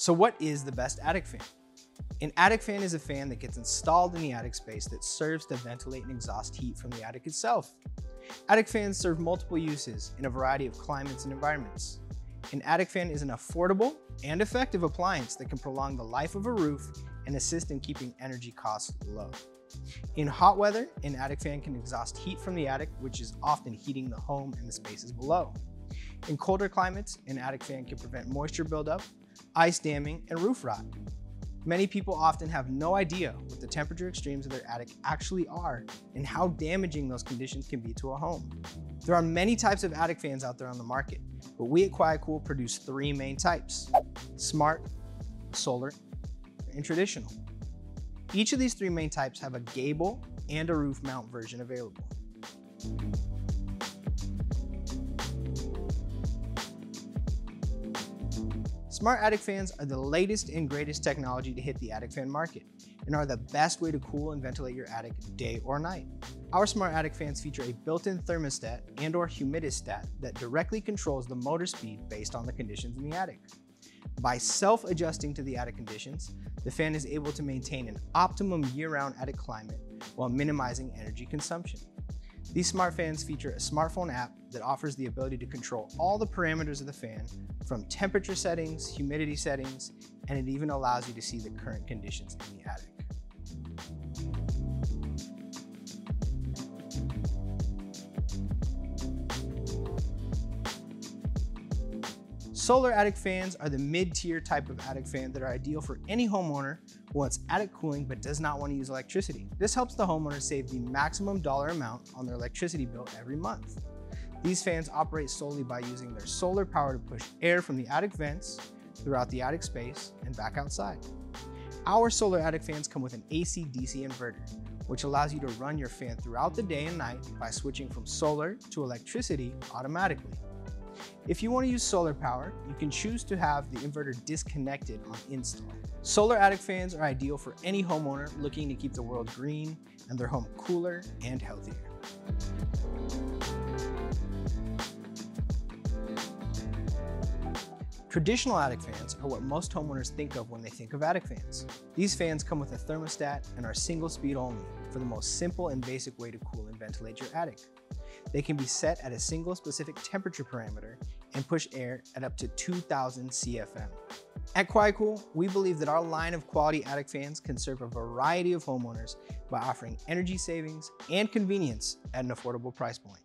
So what is the best attic fan? An attic fan is a fan that gets installed in the attic space that serves to ventilate and exhaust heat from the attic itself. Attic fans serve multiple uses in a variety of climates and environments. An attic fan is an affordable and effective appliance that can prolong the life of a roof and assist in keeping energy costs low. In hot weather, an attic fan can exhaust heat from the attic, which is often heating the home and the spaces below. In colder climates, an attic fan can prevent moisture buildup, ice damming, and roof rot. Many people often have no idea what the temperature extremes of their attic actually are and how damaging those conditions can be to a home. There are many types of attic fans out there on the market, but we at QuietCool produce three main types: smart, solar, and traditional. Each of these three main types have a gable and a roof mount version available. Smart attic fans are the latest and greatest technology to hit the attic fan market and are the best way to cool and ventilate your attic day or night. Our smart attic fans feature a built-in thermostat and/or humidistat that directly controls the motor speed based on the conditions in the attic. By self-adjusting to the attic conditions, the fan is able to maintain an optimum year-round attic climate while minimizing energy consumption. These smart fans feature a smartphone app that offers the ability to control all the parameters of the fan, from temperature settings, humidity settings, and it even allows you to see the current conditions in the attic. Solar attic fans are the mid-tier type of attic fan that are ideal for any homeowner who wants attic cooling but does not want to use electricity. This helps the homeowner save the maximum dollar amount on their electricity bill every month. These fans operate solely by using their solar power to push air from the attic vents throughout the attic space and back outside. Our solar attic fans come with an AC/DC inverter, which allows you to run your fan throughout the day and night by switching from solar to electricity automatically. If you want to use solar power, you can choose to have the inverter disconnected on install. Solar attic fans are ideal for any homeowner looking to keep the world green and their home cooler and healthier. Traditional attic fans are what most homeowners think of when they think of attic fans. These fans come with a thermostat and are single speed only for the most simple and basic way to cool and ventilate your attic. They can be set at a single specific temperature parameter and push air at up to 2000 CFM. At QuietCool, we believe that our line of quality attic fans can serve a variety of homeowners by offering energy savings and convenience at an affordable price point.